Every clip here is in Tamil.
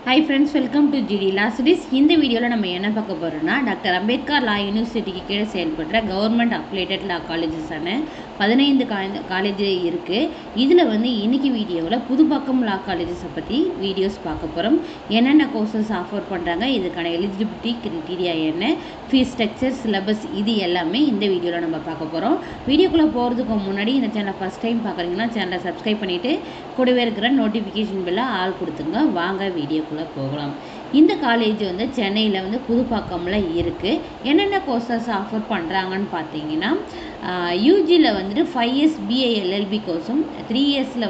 Hi friends, welcome to GD Law Studies. இந்த வீடியோவில் நம்ம என்ன பார்க்க போகிறோம்னா டாக்டர் அம்பேத்கர் லா யூனிவர்சிட்டிக்கு கீழே செயல்படுற கவர்மெண்ட் அப்ளைடட் லா காலேஜஸான 15 காலேஜ் இருக்குது. இதில் இன்னைக்கு வீடியோவில் புதுப்பாக்கம் லா காலேஜஸை பற்றி வீடியோஸ் பார்க்க போகிறோம். என்னென்ன கோர்சஸ் ஆஃபர் பண்ணுறாங்க, இதுக்கான எலிஜிபிலிட்டி கிரைட்டீரியா என்ன, ஃபீஸ் ஸ்ட்ரக்சர், சிலபஸ், இது எல்லாமே இந்த வீடியோவில் நம்ம பார்க்க போகிறோம். வீடியோக்குள்ளே போகிறதுக்கு முன்னாடி இந்த சேனலை ஃபஸ்ட் டைம் பார்க்குறீங்கன்னா சேனலை சப்ஸ்கிரைப் பண்ணிவிட்டு கூடவே இருக்கிற நோட்டிஃபிகேஷன் பெல்லை ஆல் கொடுத்துங்க. வாங்க வீடியோக்குள்ளே போகலாம். இந்த காலேஜ் சென்னையில் புதுப்பாக்கம்ல இருக்குது. என்னென்ன கோர்சஸ் ஆஃபர் பண்ணுறாங்கன்னு பார்த்தீங்கன்னா, யூஜியில் 5 இயர்ஸ் பிஏ எல்எல்பி கோர்ஸும் 3 இயர்ஸில்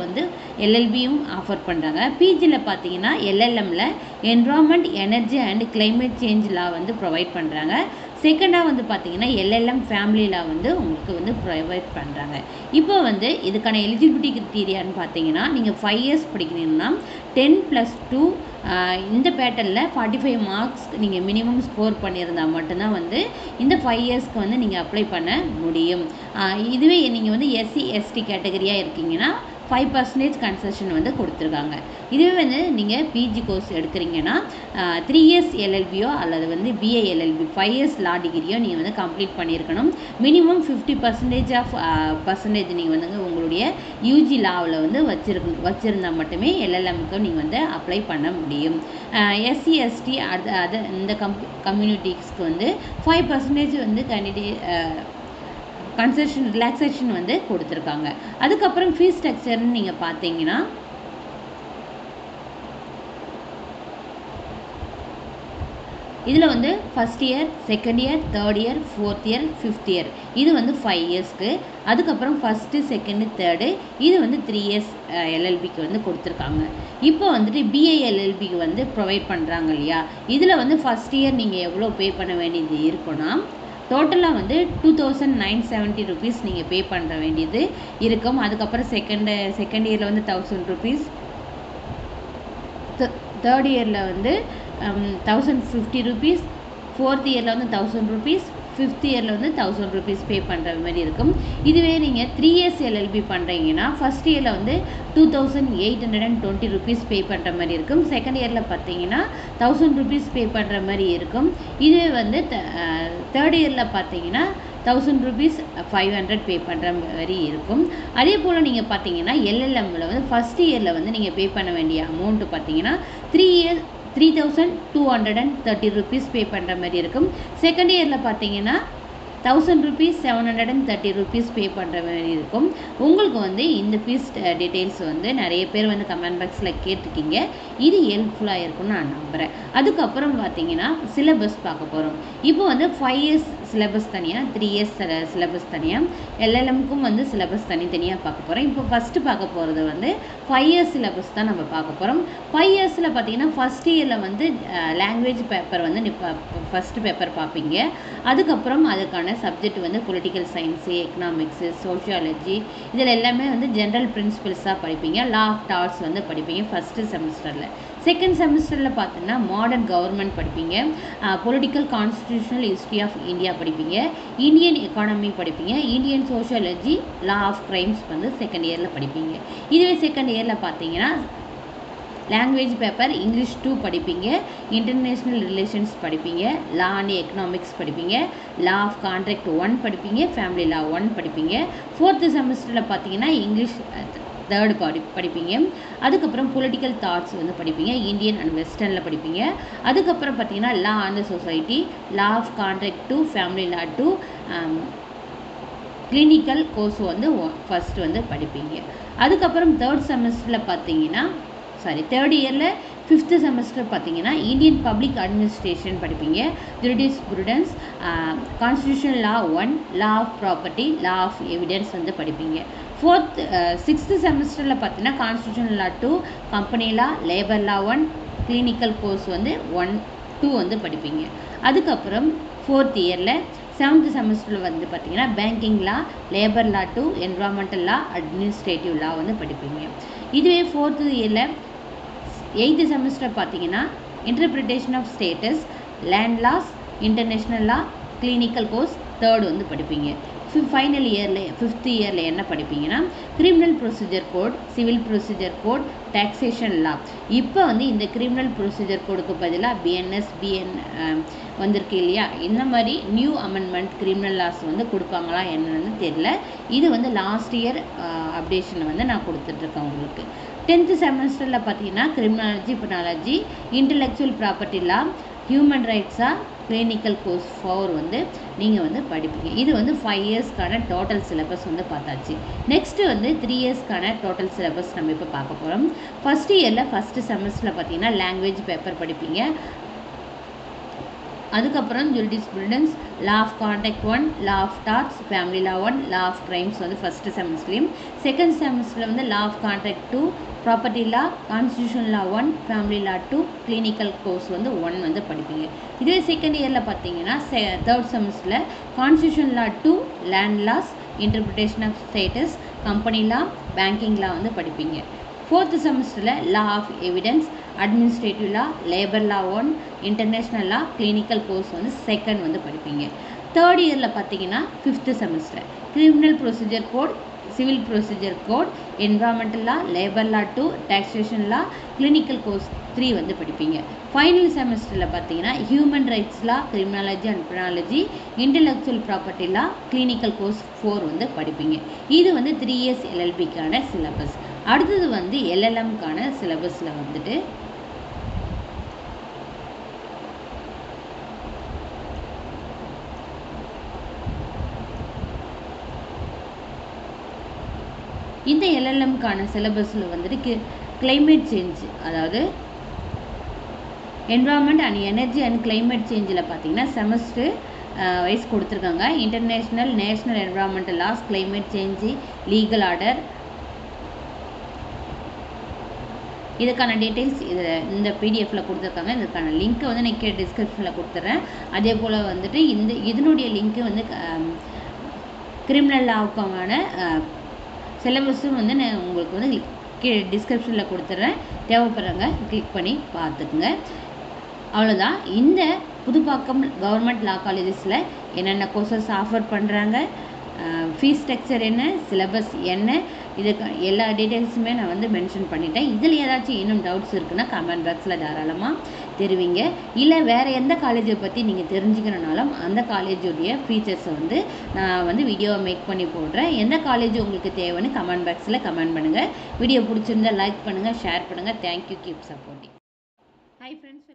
எல்எல்பியும் ஆஃபர் பண்ணுறாங்க. பிஜியில் பார்த்தீங்கன்னா எல்எல்எம்மில் environment, energy and climate change law provide பண்ணுறாங்க. செகண்டாக பார்த்தீங்கன்னா எல்எல்எம் ஃபேமிலி லா உங்களுக்கு ப்ரொவைட் பண்ணுறாங்க. இப்போ இதுக்கான எலிஜிபிலிட்டி கிரைட்டீரியான்னு பார்த்தீங்கன்னா, நீங்கள் 5 இயர்ஸ் படிக்கிறீங்கன்னா 10+2 இந்த பேட்டர்னில் 45 மார்க்ஸ் நீங்கள் மினிமம் ஸ்கோர் பண்ணியிருந்தால் மட்டும்தான் இந்த 5 இயர்ஸ்க்கு நீங்கள் அப்ளை பண்ண முடியும். இதுவே நீங்கள் எஸ்சி எஸ்டி கேட்டகரியாக இருக்கீங்கன்னா 5% கன்செஷன் கொடுத்துருக்காங்க. இதுவே நீங்கள் பிஜி கோர்ஸ் எடுக்கிறீங்கன்னா 3 இயர்ஸ் எல்எல்பியோ அல்லது பிஏ எல்எல்பி 5 இயர்ஸ் லா டிகிரியோ நீங்கள் கம்ப்ளீட் பண்ணியிருக்கணும். மினிமம் 50% ஆஃப் பர்சன்டேஜ் நீங்கள் உங்களுடைய யூஜி லாவில் வச்சுருந்தால் மட்டுமே எல்எல்எம்க்கு நீங்கள் அப்ளை பண்ண முடியும். எஸ்சி எஸ்டி அது இந்த கம்யூனிட்டிஸ்க்கு 5% கேண்டிடேட் கன்செஷன் ரிலாக்ஸேஷன் கொடுத்துருக்காங்க. அதுக்கப்புறம் ஃபீஸ் ஸ்ட்ரக்சர்னு நீங்கள் பார்த்தீங்கன்னா, இதில் first year, second year, third year, fourth year, fifth year இது 5 இயர்ஸ்க்கு. அதுக்கப்புறம் ஃபஸ்ட்டு, செகண்டு, தேர்டு இது 3 இயர்ஸ் எல்எல்பிக்கு கொடுத்துருக்காங்க. இப்போ பிஏ எல்எல்பிக்கு ப்ரொவைட் பண்ணுறாங்க இல்லையா, இதில் ஃபஸ்ட் இயர் நீங்கள் எவ்வளோ பே பண்ண வேண்டியது இருக்குன்னா, டோட்டலாக 2970 ருபீஸ் நீங்கள் பே பண்ணுற வேண்டியது இருக்கும். அதுக்கப்புறம் செகண்ட் இயரில் 1000 ருபீஸ், தேர்ட் இயரில் 1050 ருபீஸ், ஃபோர்த் இயரில் 1000 ருபீஸ், ஃபிஃப்த் இயரில் 1000 ருபீஸ் பே பண்ணுற மாதிரி இருக்கும். இதுவே நீங்கள் 3 இயர்ஸ் எல்எல்பி பண்ணுறீங்கன்னா ஃபஸ்ட் இயரில் 2820 ருபீஸ் பே பண்ணுற மாதிரி இருக்கும். செகண்ட் இயரில் பார்த்தீங்கன்னா 1000 ருபீஸ் பே பண்ணுற மாதிரி இருக்கும். இதுவே தேர்ட் இயரில் பார்த்தீங்கன்னா 1000 ருபீஸ் 500 பே பண்ணுற மாதிரி இருக்கும். அதே போல் நீங்கள் பார்த்தீங்கன்னா எல்எல்எம்மில் ஃபஸ்ட் இயரில் நீங்கள் பே பண்ண வேண்டிய அமௌண்ட்டு பார்த்தீங்கன்னா 3230 ருபீஸ் பே பண்ணுற மாதிரி இருக்கும். செகண்ட் இயரில் பார்த்தீங்கன்னா 1000 ருபீஸ் 730 ருபீஸ் பே பண்ணுற மாதிரி இருக்கும். உங்களுக்கு இந்த ஃபீஸ் டீட்டெயில்ஸ் நிறைய பேர் கமெண்ட் பாக்ஸில் கேட்டிருக்கீங்க. இது ஹெல்ப்ஃபுல்லாக இருக்கும்னு நான் நம்புகிறேன். அதுக்கப்புறம் பார்த்தீங்கன்னா சிலபஸ் பார்க்க போகிறோம். இப்போ 5 இயர்ஸ் சிலபஸ் தனியாக, 3 இயர்ஸ் சிலபஸ் தனியாக, எல்எல்எம்க்கும் சிலபஸ் தனித்தனியாக பார்க்க போகிறோம். இப்போ ஃபஸ்ட்டு பார்க்க போகிறது 5 இயர்ஸ் சிலபஸ் தான் நம்ம பார்க்க போகிறோம். 5 இயர்ஸில் பார்த்தீங்கன்னா ஃபஸ்ட் இயரில் லாங்குவேஜ் பேப்பர் ஃபஸ்ட்டு பேப்பர் பார்ப்பீங்க. அதுக்கப்புறம் அதுக்கான subject political science, economics, sociology இதில் எல்லாமே ஜென்ரல் பிரின்சிபல்ஸாக படிப்பீங்க. லா ஆஃப் டார்ட்ஸ் படிப்பீங்க ஃபஸ்ட்டு செமஸ்டரில். செகண்ட் செமஸ்டரில் பார்த்தீங்கன்னா மாடர்ன் கவர்மெண்ட் படிப்பீங்க, political constitutional history of India படிப்பீங்க, இந்தியன் எக்கானமி படிப்பீங்க, Indian sociology, law of crimes second இயரில் படிப்பீங்க. இதுவே செகண்ட் இயரில் பார்த்தீங்கன்னா லாங்குவேஜ் பேப்பர் இங்கிலீஷ் 2 படிப்பீங்க, இன்டர்நேஷ்னல் ரிலேஷன்ஸ் படிப்பீங்க, லா அண்ட் எக்கனாமிக்ஸ் படிப்பீங்க, லா ஆஃப் கான்ட்ராக்ட் 1 படிப்பீங்க, ஃபேமிலி லா 1 படிப்பீங்க. ஃபோர்த்து செமஸ்டரில் பார்த்தீங்கன்னா இங்கிலீஷ் தேர்டு படிப்பீங்க. அதுக்கப்புறம் பொலிட்டிக்கல் தாட்ஸ் படிப்பீங்க, இந்தியன் அண்ட் வெஸ்டர்னில் படிப்பீங்க. அதுக்கப்புறம் பார்த்தீங்கன்னா law and society, law of contract 2, family law 2, clinical course first படிப்பீங்க. அதுக்கப்புறம் தேர்ட் செமஸ்டரில் பார்த்தீங்கன்னா தேர்ட் இயரில் 5th செமஸ்டர் பார்த்தீங்கன்னா இந்தியன் பப்ளிக் அட்மினிஸ்ட்ரேஷன் படிப்பீங்க, jurisprudence, constitutional law 1, law of property, law of evidence படிப்பீங்க. சிக்ஸ்த்து செமஸ்டரில் பார்த்தீங்கன்னா constitutional law 2, company law, labour law 1, clinical course 1, 2 படிப்பீங்க. அதுக்கப்புறம் ஃபோர்த் இயரில் 7th செமஸ்டரில் பார்த்தீங்கன்னா banking law, labour law 2, environmental law, administrative law படிப்பீங்க. இதுவே ஃபோர்த் இயரில் 8th செமஸ்டர் பார்த்தீங்கன்னா interpretation of statutes, land laws, international law, clinical course third படிப்பீங்க. ஃபைனல் இயரில் 5th இயரில் என்ன படிப்பீங்கன்னா criminal procedure code, civil procedure code, taxation law. இப்போ வந்து இந்த கிரிமினல் ப்ரொசீஜர் கோடுக்கு பதிலாக பிஎன்எஸ் வந்திருக்கு இல்லையா, இந்த மாதிரி நியூ அமெண்ட்மெண்ட் கிரிமினல் லாஸ் வந்து கொடுப்பாங்களா என்னன்னு தெரியல. இது வந்து லாஸ்ட் இயர் அப்டேஷனை வந்து நான் கொடுத்துட்ருக்கேன் உங்களுக்கு. 10th செமஸ்டரில் பார்த்தீங்கன்னா criminology, penology, intellectual property law, human ரைட்ஸாக கிளினிக்கல் கோர்ஸ் 4 வந்து நீங்கள் வந்து படிப்பீங்க. இது வந்து 5 இயர்ஸ்க்கான டோட்டல் சிலபஸ் வந்து பார்த்தாச்சு. நெக்ஸ்ட்டு வந்து 3 இயர்ஸ்க்கான டோட்டல் சிலபஸ் நம்ம இப்போ பார்க்க போகிறோம். ஃபஸ்ட் இயரில் ஃபஸ்ட்டு செமஸ்டரில் பார்த்தீங்கன்னா லாங்குவேஜ் பேப்பர் படிப்பீங்க. அதுக்கப்புறம் jurisprudence, law of contract 1, law of torts, family law 1, law of crimes வந்து ஃபஸ்ட்டு செமஸ்டர்லையும், செகண்ட் செமஸ்டரில் வந்து law of contract 2, property law, constitution law 1, family law 2, clinical course வந்து 1 வந்து படிப்பீங்க. இதுவே செகண்ட் இயரில் பார்த்தீங்கன்னா தேர்ட் செமஸ்டரில் constitution law 2, land laws, interpretation of statutes, company law, banking law வந்து படிப்பீங்க. ஃபோர்த் செமஸ்டரில் law of evidence, administrative law, labour law 1, international law, clinical course வந்து செகண்ட் வந்து படிப்பீங்க. தேர்ட் இயரில் பார்த்தீங்கன்னா 5th semester criminal procedure code, civil procedure code, environmental law, labour law 2, taxation law, clinical course 3 வந்து படிப்பீங்க. ஃபைனல் செமஸ்டரில் பார்த்தீங்கன்னா human rights law, criminology and penology, intellectual property law, clinical course 4 வந்து படிப்பீங்க. இது வந்து 3 இயர்ஸ் எல்எல்பிக்கான சிலபஸ். அடுத்தது வந்து எல்எல்எம்க்கான சிலபஸில் வந்துட்டு இந்த எல்எல்எம்க்கான சிலபஸில் வந்துட்டு கிளைமேட் சேஞ்ச், அதாவது environment and energy and climate சேஞ்சில் பார்த்தீங்கன்னா செமஸ்டர் வைஸ் கொடுத்துருக்காங்க. International, national environmental laws, climate change, legal order, இதுக்கான டீட்டெயில்ஸ் இந்த பிடிஎஃப்பில் கொடுத்துருக்காங்க. இதுக்கான லிங்க்கை வந்து நான் கீழே டிஸ்கிரிப்ஷனில் கொடுத்துட்றேன். அதே போல் வந்துட்டு இதனுடைய லிங்க்கு வந்து கிரிமினல் லாவுக்கான சிலபஸும் வந்து நான் உங்களுக்கு வந்து கீழே டிஸ்கிரிப்ஷனில் கொடுத்துட்றேன். தேவைப்படுறவங்க கிளிக் பண்ணி பார்த்துக்குங்க. அவ்வளோதான். இந்த புதுப்பாக்கம் கவர்மெண்ட் லா காலேஜஸில் என்னென்ன கோர்சஸ் ஆஃபர் பண்ணுறாங்க, ஃபீஸ் ஸ்ட்ரக்சர் என்ன, சிலபஸ் என்ன, இதுக்கு எல்லா டீட்டெயில்ஸுமே நான் வந்து மென்ஷன் பண்ணிட்டேன். இதில் ஏதாச்சும் இன்னும் டவுட்ஸ் இருக்குன்னா கமெண்ட் பாக்ஸில் தாராளமாக தெரிவிங்க. இல்லை வேறு எந்த காலேஜை பற்றி நீங்கள் தெரிஞ்சுக்கணுனாலும் அந்த காலேஜுடைய ஃபீச்சர்ஸை வந்து நான் வந்து வீடியோவை மேக் பண்ணி போடுறேன். எந்த காலேஜ் உங்களுக்கு தேவைன்னு கமெண்ட் பாக்ஸில் கமெண்ட் பண்ணுங்கள். வீடியோ பிடிச்சிருந்தா லைக் பண்ணுங்கள், ஷேர் பண்ணுங்கள். Thank you, keep supporting. Hi friends.